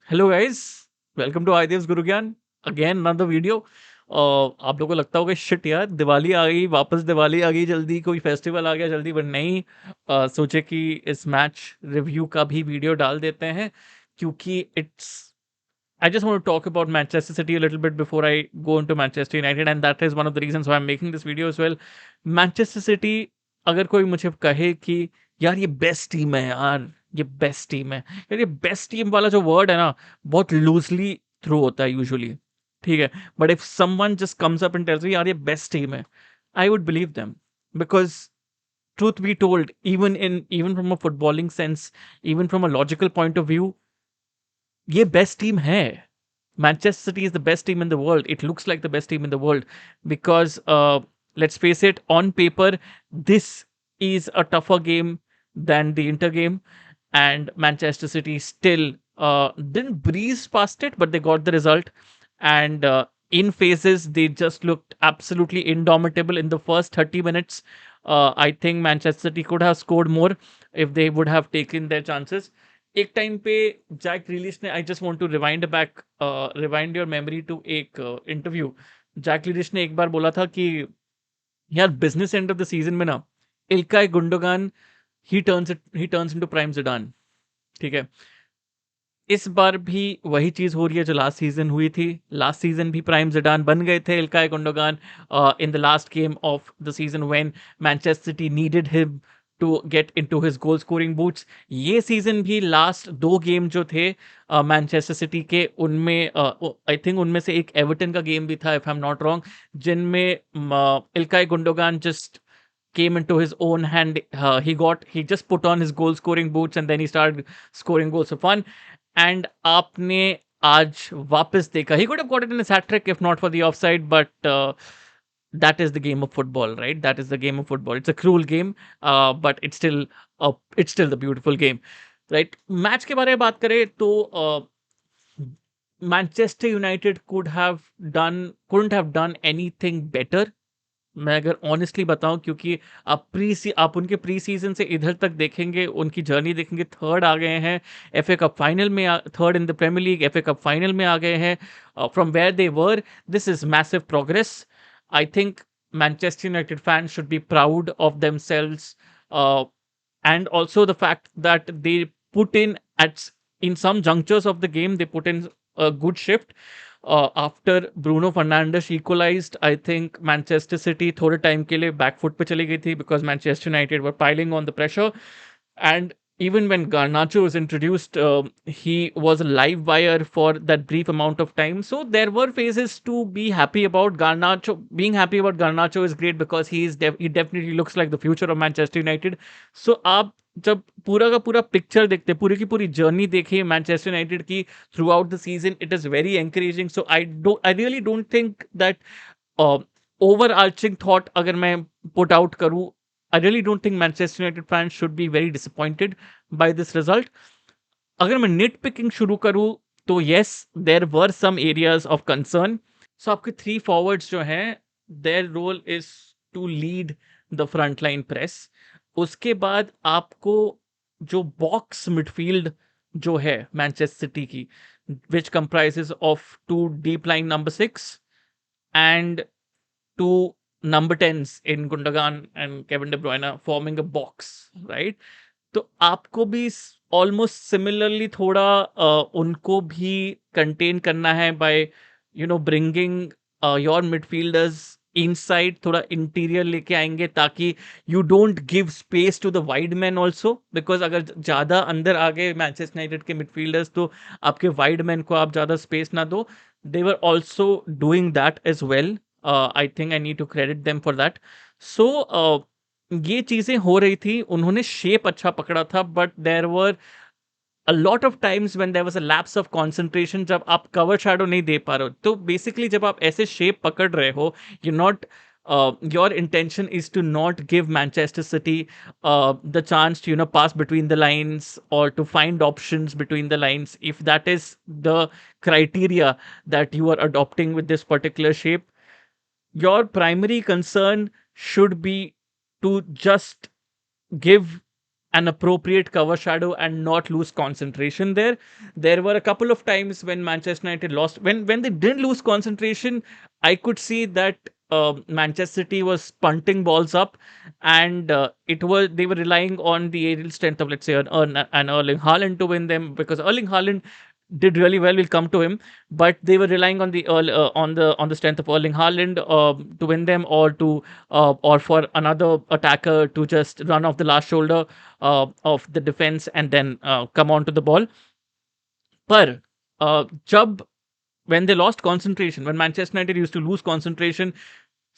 Hello guys. Welcome to Aditya Guru Gyan. Again another video. आप लोगों को लगता होगा शिट यार, दिवाली आ गई, वापस दिवाली आ गई, जल्दी कोई फेस्टिवल आ गया जल्दी, बट नहीं। सोचे कि इस मैच रिव्यू का भी वीडियो डाल देते हैं, क्योंकि it's I just want to talk about Manchester City a little bit before I go into Manchester United, and that is one of the reasons why I'm making this video as well. Manchester City, अगर कोई मुझे कहे कि यार ये best team है, यार ये बेस्ट टीम है, यार ये बेस्ट टीम वाला जो वर्ड है ना, बहुत लूजली थ्रू होता है यूजुअली। ठीक है, but if someone just comes up and tells me यार ये बेस्ट टीम है, I would believe them, because truth be told, even from a footballing sense, even from a logical point of view, ये best team है। Manchester City is the best team in the world. It looks like the best team in the world because, let's face it, on paper, this is a tougher game than the Inter game, and Manchester City still didn't breeze past it, but they got the result. And in phases, they just looked absolutely indomitable in the first 30 minutes. I think Manchester City could have scored more if they would have taken their chances. एक time पे Jack Grealish ने, I just want to rewind your memory to एक interview. Jack Grealish ने एक बार बोला था कि यार business end of the season में ना, इल्काई गुंडोगान ही टर्न्स इनटू प्राइम जिडान। ठीक है, इस बार भी वही चीज हो रही है जो लास्ट सीजन हुई थी। लास्ट सीजन भी प्राइम जिडान बन गए थे Ilkay Gundogan in the last game of the season when Manchester City needed him to get into his goal scoring boots. ये सीजन भी लास्ट दो गेम जो थे मैनचेस्टर सिटी के, उनमें आई थिंक उनमें से एक एवर्टन का गेम भी था, if I am not wrong, जिनमें इल्काई गुंडोगान just came into his own hand. He just put on his goal scoring boots and then he started scoring goals for fun. And आपने आज वापस देखा, he could have got it in his hat trick if not for the offside, but that is the game of football, right? That is the game of football. It's a cruel game, but it's still the beautiful game, right? Match के बारे में बात करें तो Manchester United couldn't have done anything better, मैं अगर honestly बताऊं, क्योंकि आप उनके प्री सीजन से इधर तक देखेंगे, उनकी जर्नी देखेंगे, थर्ड आ गए हैं एफए कप फाइनल में, third in the premier league, FA cup final में आ गए हैं from where they were. This is massive progress. I think Manchester United fans should be proud of themselves, and also the fact that they put in some junctures of the game, they put in a good shift. After Bruno Fernandes equalized, I think Manchester City थोड़े time के लिए back foot पे चली गई थी, because Manchester United were piling on the pressure. And even when Garnacho was introduced, he was a live wire for that brief amount of time. So there were phases to be happy about. Garnacho, being happy about Garnacho is great because he definitely looks like the future of Manchester United. So आप जब पूरा का पूरा picture देखते, पूरी की पूरी journey देखिए मैनचेस्टर यूनाइटेड की through out the season, it is very encouraging. So I really don't think that over arching thought अगर मैं पुट आउट करूं, I really don't think Manchester United fans should be very disappointed by this result. अगर मैं knit picking शुरू करूं तो yes, there were some areas of concern. So आपके three forwards जो हैं, their role is to lead the front line press. उसके बाद आपको जो बॉक्स मिडफील्ड जो है मैनचेस्टर सिटी की, which comprises of two deep line number 6 and two number 10s in Gundogan and Kevin De Bruyne forming a box, right? तो आपको भी ऑलमोस्ट सिमिलरली थोड़ा उनको भी कंटेन करना है by bringing your midfielders inside, थोड़ा इंटीरियर लेके आएंगे ताकि you don't give space to the wide man also, because अगर ज्यादा अंदर आ गए मैनचेस्टर यूनाइटेड के मिडफील्डर्स तो आपके वाइड मैन को आप ज्यादा स्पेस ना दो. They were also doing that as well. I think I need to credit them for that. So ये चीजें हो रही थी, उन्होंने शेप अच्छा पकड़ा था, but there were a lot of times when there was a lapse of concentration, जब आप कवर शैडो नहीं दे पा रहे हो. तो बेसिकली जब आप ऐसे शेप पकड़ रहे हो, you not your intention is to not give Manchester City the chance to pass between the lines or to find options between the lines. If that is the criteria that you are adopting with this particular shape, your primary concern should be to just give an appropriate cover shadow and not lose concentration there. There were a couple of times when Manchester United lost. When they didn't lose concentration, I could see that Manchester City was punting balls up, and it was they were relying on the aerial strength of, let's say, an Erling Haaland to win them, because Erling Haaland did really well. We'll come to him, but they were relying on on the strength of Erling Haaland to win them, or for another attacker to just run off the last shoulder of the defense and then come onto the ball. पर जब when they lost concentration, when Manchester United used to lose concentration,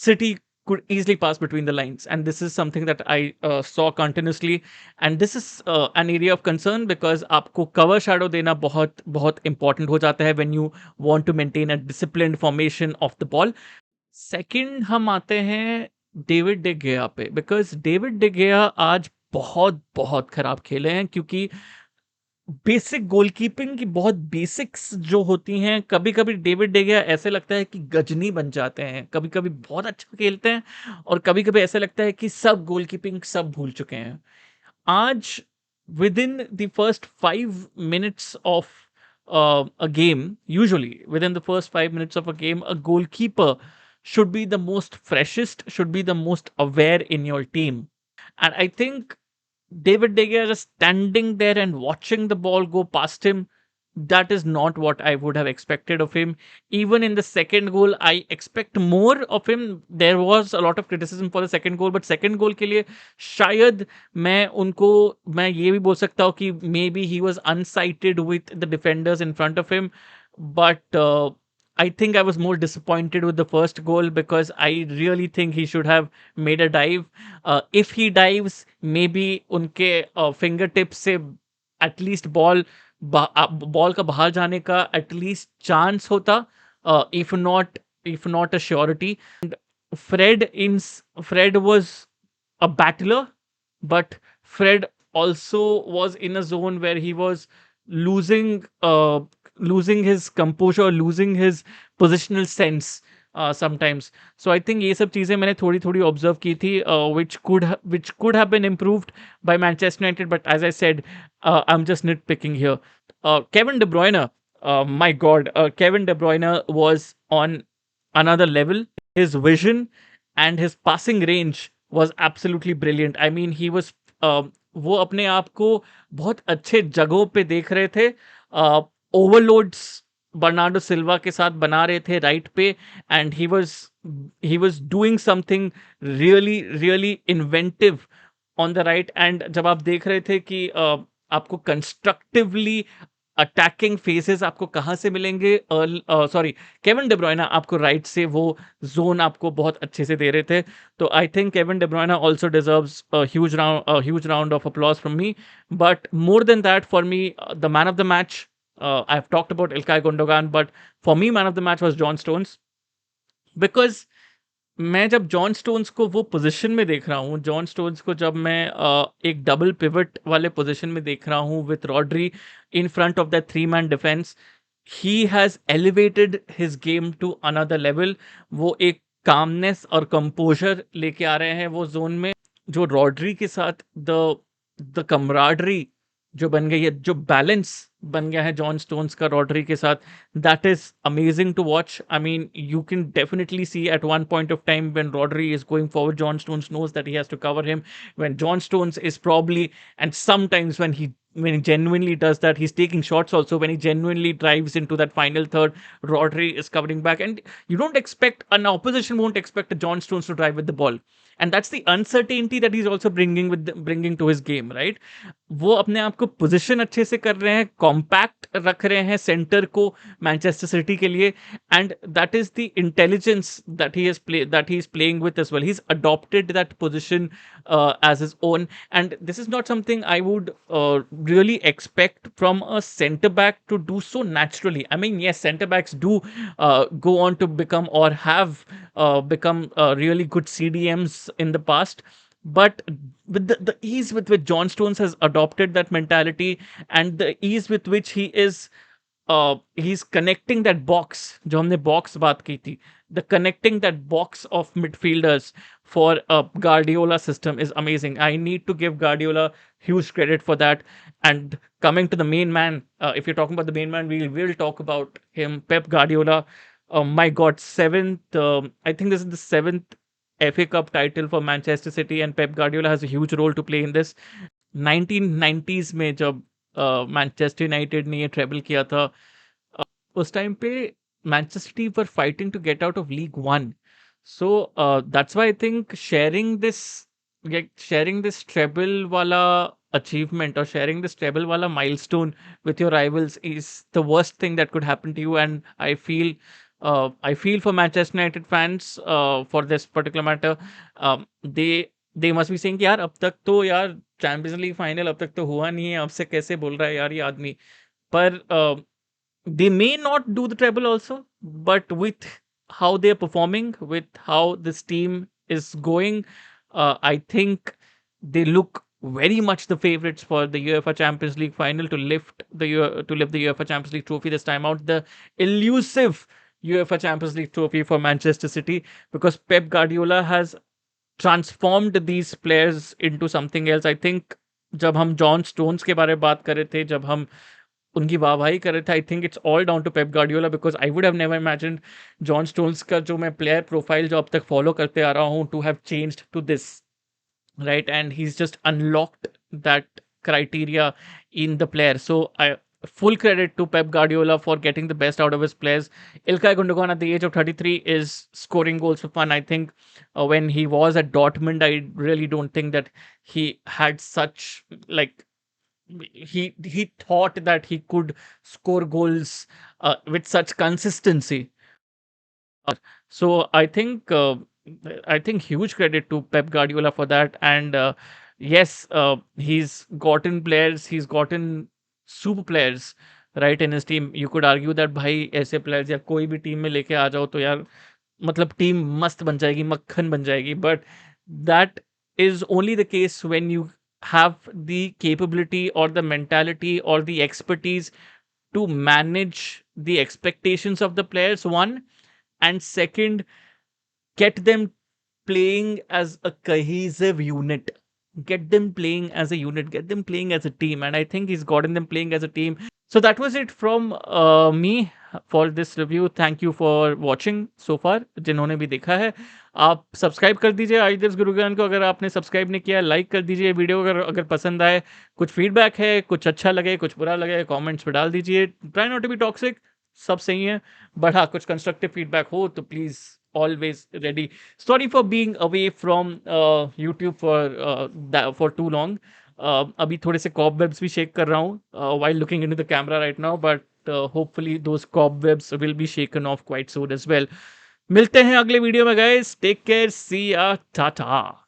City could easily pass between the lines, and this is something that I saw continuously, and this is an area of concern, because आपको cover shadow देना बहुत बहुत important हो जाता है when you want to maintain a disciplined formation of the ball. Second हम आते हैं डेविड डे गेया पे, बिकॉज डेविड डे गेया आज बहुत बहुत खराब खेले हैं, क्योंकि बेसिक गोलकीपिंग की बहुत बेसिक्स जो होती हैं, कभी-कभी डेविड डे गया ऐसे लगता है कि गजनी बन जाते हैं। कभी-कभी बहुत अच्छा खेलते हैं और कभी-कभी ऐसा लगता है कि सब गोलकीपिंग सब भूल चुके हैं। आज within the first 5 minutes of a game, usually within the first 5 minutes of a game, a goalkeeper should be the most freshest, should be the most aware in your team. And I think David De Gea just standing there and watching the ball go past him, that is not what I would have expected of him. Even in the second goal, I expect more of him. There was a lot of criticism for the second goal, but second goal के लिए शायद मैं ये भी बोल सकता हूँ कि maybe he was unsighted with the defenders in front of him, but I think I was more disappointed with the first goal, because I really think he should have made a dive. If he dives, maybe उनके fingertips से at least ball का बाहर जाने का at least chance होता, if not a surety. Fred was a battler, but Fred also was in a zone where he was losing losing his composure, losing his positional sense sometimes. So I think ये सब चीजें मैंने थोड़ी थोड़ी observe की थी, which could have been improved by Manchester United, but as I said, I'm just nitpicking here. Kevin De Bruyne, my God, Kevin De Bruyne was on another level. His vision and his passing range was absolutely brilliant. I mean, he was वो अपने आप को बहुत अच्छे जगहों पे देख रहे थे. ओवरलोड्स बर्नार्डो सिल्वा के साथ बना रहे थे राइट पे, and he was doing something really really inventive on the right. And जब आप देख रहे थे कि आपको कंस्ट्रक्टिवली अटैकिंग फेसेस आपको कहाँ से मिलेंगे, सॉरी, केविन डे ब्रुयना आपको राइट से वो जोन आपको बहुत अच्छे से दे रहे थे. तो I think Kevin De Bruyne also deserves huge round of applause from me. But more than that, for me, the man of the match, I've talked about Ilkay Gundogan, but for me, man of the match was John Stones, because मैं जब John stones को वो position में देख रहा हूँ, John stones को जब मैं एक डबल पिवट वाले पोजीशन में देख रहा हूँ with Rodri in front of that 3-man defence, he has elevated his game to another level. वो एक कामनेस और कंपोजर लेके आ रहे हैं वो जोन में, जो रॉड्री के साथ द कमराडरी जो बन गई है, जो बैलेंस बन गया है जॉन स्टोन्स का रॉड्री के साथ, that is amazing to watch. I mean, you can definitely see at one point of time when Rodri is going forward, John Stones knows that he has to cover him. When John Stones is probably, and sometimes when he genuinely does that, he's taking shots also. When he genuinely drives into that final third, Rodri is covering back, and you don't expect, an opposition won't expect a John Stones to drive with the ball. And that's the uncertainty that he's also bringing to his game, right? वो अपने आप को position अच्छे से कर रहे हैं, compact रख रहे हैं सेंटर को मैनचेस्टर सिटी के लिए, and that is the intelligence that he is playing with as well. He's adopted that position as his own, and this is not something I would really expect from a center back to do so naturally. I mean, yes, center backs do go on to become, or have become really good CDMs in the past, but with the ease with which John Stones has adopted that mentality, and the ease with which he is he's connecting that box, जो हमने box बात की थी, the connecting that box of midfielders for a Guardiola system is amazing. I need to give Guardiola huge credit for that. And coming to the main man, if you're talking about the main man, we will talk about him, Pep Guardiola. My God, seventh. I think this is the seventh FA Cup title for Manchester City, and Pep Guardiola has a huge role to play in this. 1990s में जब Manchester United ने ये treble किया था, उस time पे Manchester City were fighting to get out of league one. So that's why I think sharing this treble वाला achievement or sharing this treble wala milestone with your rivals is the worst thing that could happen to you. And I feel for Manchester United fans, for this particular matter. They must be saying कि यार अब तक तो यार champions league final अब तक तो हुआ नहीं है, अब से कैसे बोल रहा है यार ये आदमी. पर they may not do the treble also, but with how they're performing, with how this team is going, I think they look very much the favorites for the UEFA Champions League final to lift the UEFA Champions League trophy this time out. The elusive UEFA Champions League trophy for Manchester City, because Pep Guardiola has transformed these players into something else. I think जब हम John stones के बारे में बात कर रहे थे, जब हम उनकी वाहवाही कर रहे थे, I think it's all down to Pep Guardiola, because I would have never imagined John Stones का जो मैं प्लेयर प्रोफाइल जो अब तक फॉलो करते आ रहा हूँ to have changed to this, right? And he's just unlocked that criteria in the player. So I full credit to Pep Guardiola for getting the best out of his players. Ilkay Gundogan at the age of 33 is scoring goals for fun. I think when he was at Dortmund, I really don't think that he had such, like, he thought that he could score goals with such consistency. So I think huge credit to Pep Guardiola for that. And yes, he's gotten players, he's gotten super players right in his team. You could argue that भाई ऐसे players या कोई भी team में लेके आ जाओ तो यार मतलब team मस्त बन जाएगी, मक्खन बन जाएगी. But that is only the case when you have the capability or the mentality or the expertise to manage the expectations of the players, one, and second, get them playing as a cohesive unit. Get them playing as a unit, get them playing as a team. And I think he's gotten them playing as a team. So that was it from me for this review. Thank you for watching so far. जिन्होंने भी देखा है, आप subscribe कर दीजिए आइदर्स गुरुज्ञान को अगर आपने सब्सक्राइब नहीं किया. लाइक कर दीजिए वीडियो अगर पसंद आए. कुछ फीडबैक है, कुछ अच्छा लगे, कुछ बुरा लगे, कमेंट्स में डाल दीजिए. Try not to be toxic, सब सही है, बट हाँ कुछ कंस्ट्रक्टिव फीडबैक हो तो please always ready. Sorry for being away from YouTube for too long. अभी थोड़े से cobwebs भी shake कर रहा हूँ while looking into the camera right now, but hopefully those cobwebs will be shaken off quite soon as well. मिलते हैं अगले वीडियो में guys. Take care. See ya. Tata.